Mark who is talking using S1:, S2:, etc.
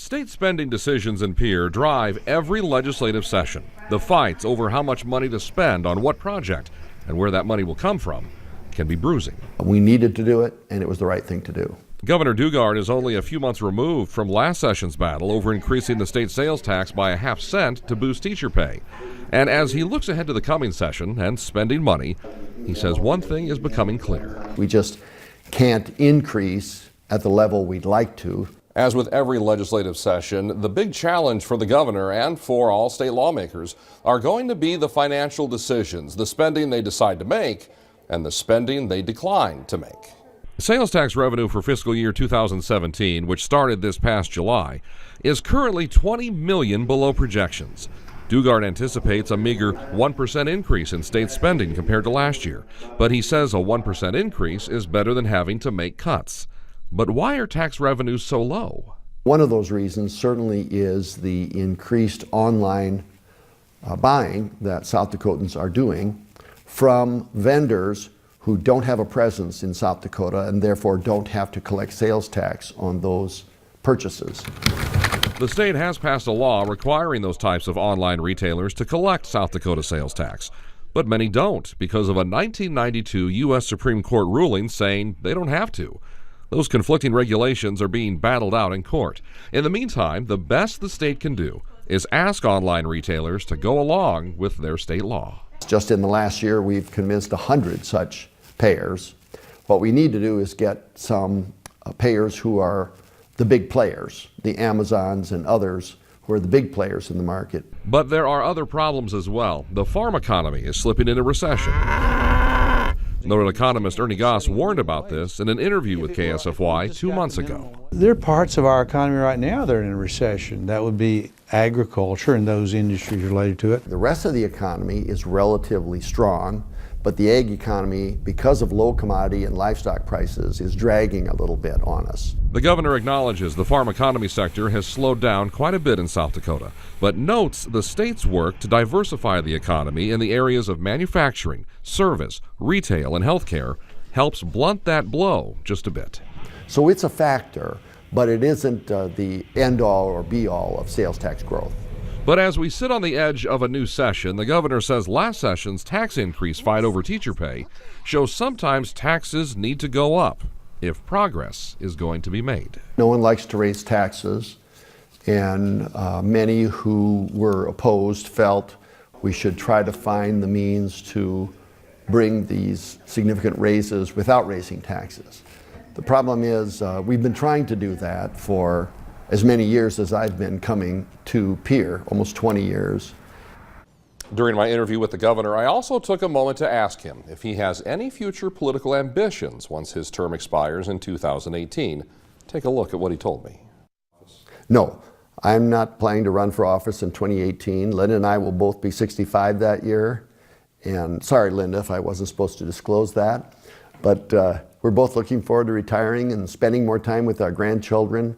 S1: State spending decisions in Pierre drive every legislative session. The fights over how much money to spend on what project and where that money will come from can be bruising.
S2: We needed to do it, and it was the right thing to do.
S1: Governor Daugaard is only a few months removed from last session's battle over increasing the state sales tax by a half-cent to boost teacher pay. And as he looks ahead to the coming session and spending money, he says one thing is becoming clear.
S2: We just can't increase at the level we'd like to.
S1: As with every legislative session, the big challenge for the governor and for all state lawmakers are going to be the financial decisions, the spending they decide to make and the spending they decline to make. Sales tax revenue for fiscal year 2017, which started this past July, is currently $20 million below projections. Daugaard anticipates a meager 1% increase in state spending compared to last year, but he says a 1% increase is better than having to make cuts. But why are tax revenues so low?
S2: One of those reasons certainly is the increased online buying that South Dakotans are doing from vendors who don't have a presence in South Dakota and therefore don't have to collect sales tax on those purchases.
S1: The state has passed a law requiring those types of online retailers to collect South Dakota sales tax, but many don't because of a 1992 U.S. Supreme Court ruling saying they don't have to. Those conflicting regulations are being battled out in court. In the meantime, the best the state can do is ask online retailers to go along with their state law.
S2: Just in the last year, we've convinced 100 such payers. What we need to do is get some payers who are the big players, the Amazons and others who are the big players in the market.
S1: But there are other problems as well. The farm economy is slipping into recession. Noted economist Ernie Goss warned about this in an interview with KSFY 2 months ago.
S3: There are parts of our economy right now that are in a recession. That would be agriculture and those industries related to it.
S2: The rest of the economy is relatively strong, but the ag economy, because of low commodity and livestock prices, is dragging a little bit on us.
S1: The governor acknowledges the farm economy sector has slowed down quite a bit in South Dakota, but notes the state's work to diversify the economy in the areas of manufacturing, service, retail, and healthcare helps blunt that blow just a bit.
S2: So it's a factor, but it isn't the end-all or be-all of sales tax growth.
S1: But as we sit on the edge of a new session, the governor says last session's tax increase fight over teacher pay shows sometimes taxes need to go up if progress is going to be made.
S2: No one likes to raise taxes, and many who were opposed felt we should try to find the means to bring these significant raises without raising taxes. The problem is we've been trying to do that for as many years as I've been coming to Pierre, almost 20 years.
S1: During my interview with the governor, I also took a moment to ask him if he has any future political ambitions once his term expires in 2018. Take a look at what he told me.
S2: No, I'm not planning to run for office in 2018. Linda and I will both be 65 that year. And sorry, Linda, if I wasn't supposed to disclose that. But we're both looking forward to retiring and spending more time with our grandchildren